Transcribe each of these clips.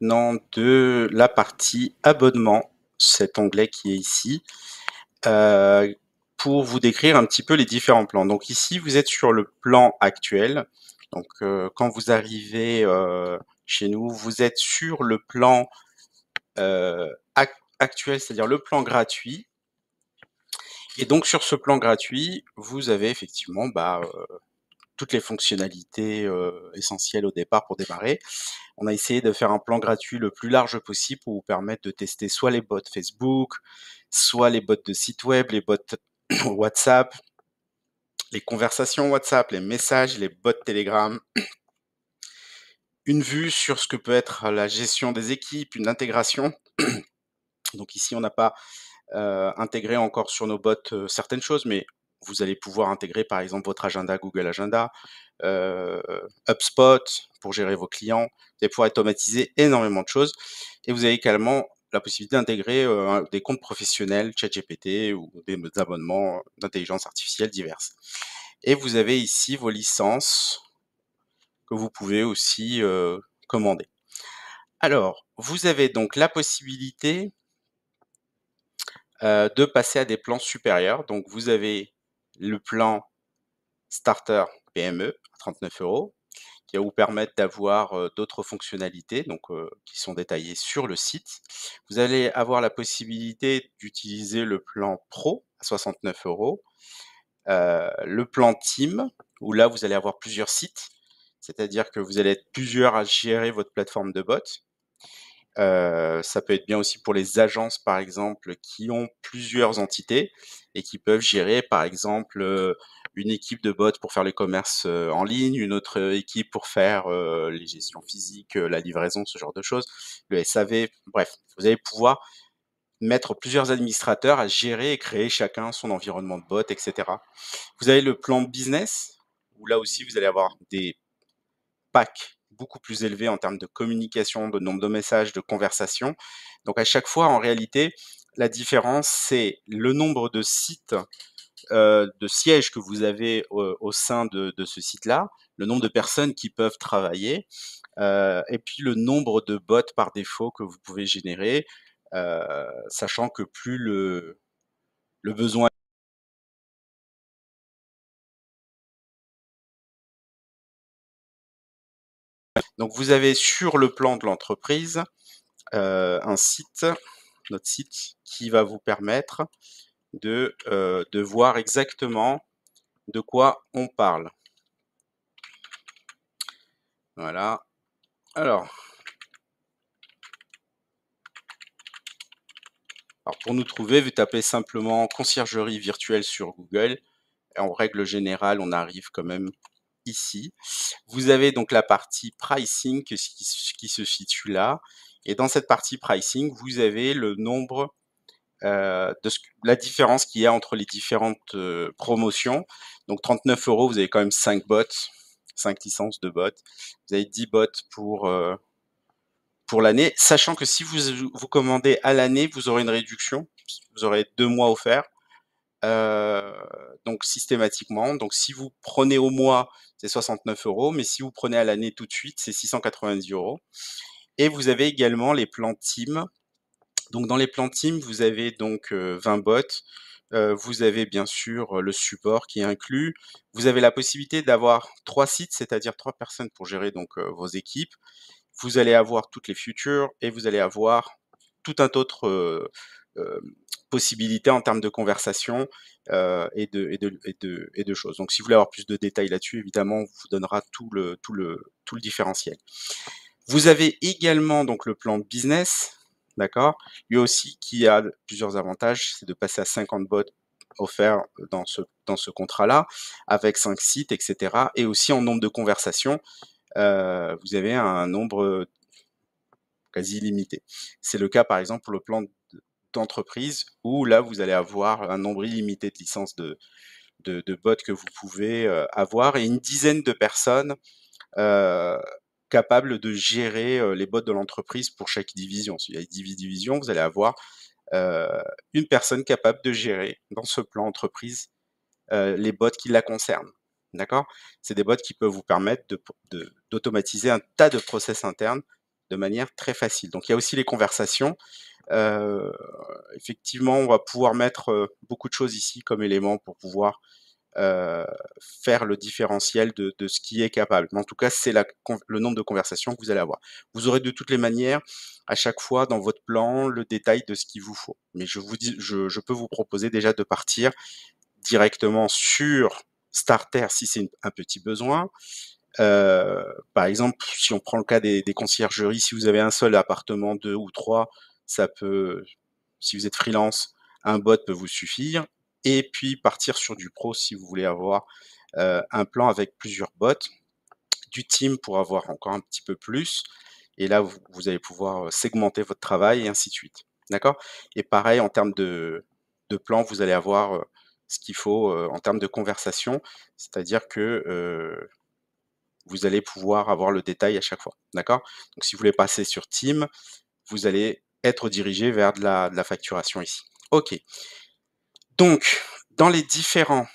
de la partie abonnement, cet onglet qui est ici, euh, pour vous décrire un petit peu les différents plans. Donc ici, vous êtes sur le plan actuel. Donc quand vous arrivez chez nous, vous êtes sur le plan actuel, c'est-à-dire le plan gratuit. Et donc sur ce plan gratuit, vous avez effectivement toutes les fonctionnalités essentielles au départ pour démarrer. On a essayé de faire un plan gratuit le plus large possible pour vous permettre de tester soit les bots Facebook, soit les bots de site web, les bots WhatsApp, les conversations WhatsApp, les messages, les bots Telegram, une vue sur ce que peut être la gestion des équipes, une intégration. Donc ici, on n'a pas intégré encore sur nos bots certaines choses, mais vous allez pouvoir intégrer par exemple votre agenda Google Agenda, euh, HubSpot pour gérer vos clients. Vous allez pouvoir automatiser énormément de choses. Et vous avez également la possibilité d'intégrer des comptes professionnels, ChatGPT ou des abonnements d'intelligence artificielle diverses. Et vous avez ici vos licences que vous pouvez aussi commander. Alors, vous avez donc la possibilité de passer à des plans supérieurs. Donc, vous avez le plan Starter PME à 39 € qui va vous permettre d'avoir d'autres fonctionnalités qui sont détaillées sur le site. Vous allez avoir la possibilité d'utiliser le plan Pro à 69 €, le plan Team où là vous allez avoir plusieurs sites, c'est-à-dire que vous allez être plusieurs à gérer votre plateforme de bot. Ça peut être bien aussi pour les agences, par exemple, qui ont plusieurs entités et qui peuvent gérer, par exemple, une équipe de bots pour faire le commerce en ligne, une autre équipe pour faire les gestions physiques, la livraison, ce genre de choses, le SAV. Bref, vous allez pouvoir mettre plusieurs administrateurs à gérer et créer chacun son environnement de bot, etc. Vous avez le plan business, où là aussi, vous allez avoir des packs beaucoup plus élevés en termes de communication, de nombre de messages, de conversations. Donc à chaque fois, en réalité, la différence, c'est le nombre de sites, de sièges que vous avez au sein de ce site-là, le nombre de personnes qui peuvent travailler, et puis le nombre de bots par défaut que vous pouvez générer, sachant que plus le besoin. Donc vous avez sur le plan de l'entreprise un site, notre site, qui va vous permettre de voir exactement de quoi on parle. Voilà. Alors pour nous trouver, vous tapez simplement conciergerie virtuelle sur Google. Et en règle générale, on arrive quand même ici. Vous avez donc la partie pricing qui se situe là. Et dans cette partie pricing, vous avez le nombre la différence qu'il y a entre les différentes promotions. Donc 39 €, vous avez quand même 5 bots, 5 licences de bots. Vous avez 10 bots pour l'année, sachant que si vous commandez à l'année, vous aurez une réduction. Vous aurez 2 mois offerts. Euh, donc systématiquement. Donc si vous prenez au mois, c'est 69 €, mais si vous prenez à l'année tout de suite, c'est 690 €. Et vous avez également les plans team. Donc dans les plans team, vous avez donc 20 bots. Vous avez bien sûr le support qui est inclus. Vous avez la possibilité d'avoir 3 sites, c'est-à-dire 3 personnes pour gérer donc vos équipes. Vous allez avoir toutes les features et vous allez avoir tout un autre euh, possibilités en termes de conversation et de choses. Donc si vous voulez avoir plus de détails là-dessus, évidemment, on vous donnera tout le différentiel. Vous avez également donc le plan business, d'accord? Lui aussi qui a plusieurs avantages, c'est de passer à 50 bots offerts dans ce contrat-là, avec 5 sites, etc. Et aussi en nombre de conversations, vous avez un nombre quasi illimité. C'est le cas par exemple pour le plan d'entreprise où là vous allez avoir un nombre illimité de licences de bots que vous pouvez avoir et une dizaine de personnes euh, capables de gérer les bots de l'entreprise pour chaque division. S'il y a 10 divisions, vous allez avoir une personne capable de gérer dans ce plan entreprise les bots qui la concernent. D'accord? C'est des bots qui peuvent vous permettre d'automatiser un tas de process internes de manière très facile. Donc il y a aussi les conversations. Heu, Effectivement, on va pouvoir mettre, beaucoup de choses ici comme éléments pour pouvoir, heu, faire le différentiel de ce qui est capable. Mais en tout cas, c'est la con le nombre de conversations que vous allez avoir. Vous aurez de toutes les manières, à chaque fois dans votre plan, le détail de ce qu'il vous faut. Mais je peux vous proposer déjà de partir directement sur Starter si c'est un petit besoin. Par exemple, si on prend le cas des conciergeries, si vous avez un seul appartement, 2 ou 3, ça peut si vous êtes freelance, un bot peut vous suffire et puis partir sur du pro si vous voulez avoir, un plan avec plusieurs bots, du team pour avoir encore un petit peu plus et là vous allez pouvoir, segmenter votre travail et ainsi de suite. D'accord? Et pareil en termes de plan, vous allez avoir, ce qu'il faut, en termes de conversation, c'est-à-dire que, vous allez pouvoir avoir le détail à chaque fois, d'accord? Donc si vous voulez passer sur Team, vous allez être dirigé vers de la facturation ici. OK. Donc dans les différents,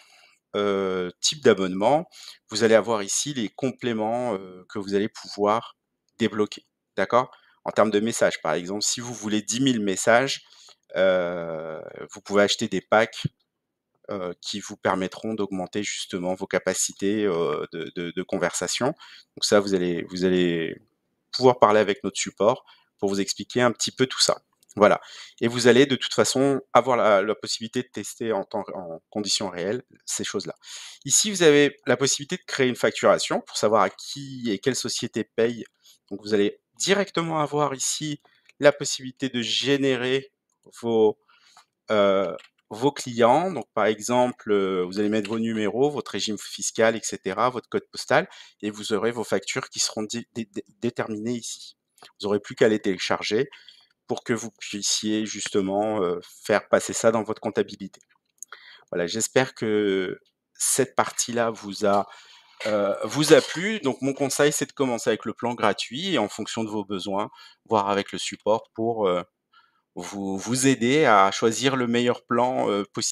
types d'abonnements, vous allez avoir ici les compléments, que vous allez pouvoir débloquer, d'accord? En termes de messages, par exemple, si vous voulez 10 000 messages, vous pouvez acheter des packs, qui vous permettront d'augmenter justement vos capacités, de conversation. Donc ça, vous allez pouvoir parler avec notre support pour vous expliquer un petit peu tout ça. Voilà et vous allez de toute façon avoir la possibilité de tester en conditions réelles ces choses-là. Ici, vous avez la possibilité de créer une facturation pour savoir à qui et quelle société paye. Donc vous allez directement avoir ici la possibilité de générer vos, heu, vos clients. Donc par exemple, vous allez mettre vos numéros, votre régime fiscal et cetera, votre code postal et vous aurez vos factures qui seront déterminées ici. Vous aurez plus qu'à les télécharger pour que vous puissiez justement, faire passer ça dans votre comptabilité. Voilà, j'espère que cette partie-là vous a plu. Donc mon conseil, c'est de commencer avec le plan gratuit et en fonction de vos besoins, voir avec le support pour, vous aider à choisir le meilleur plan, possible.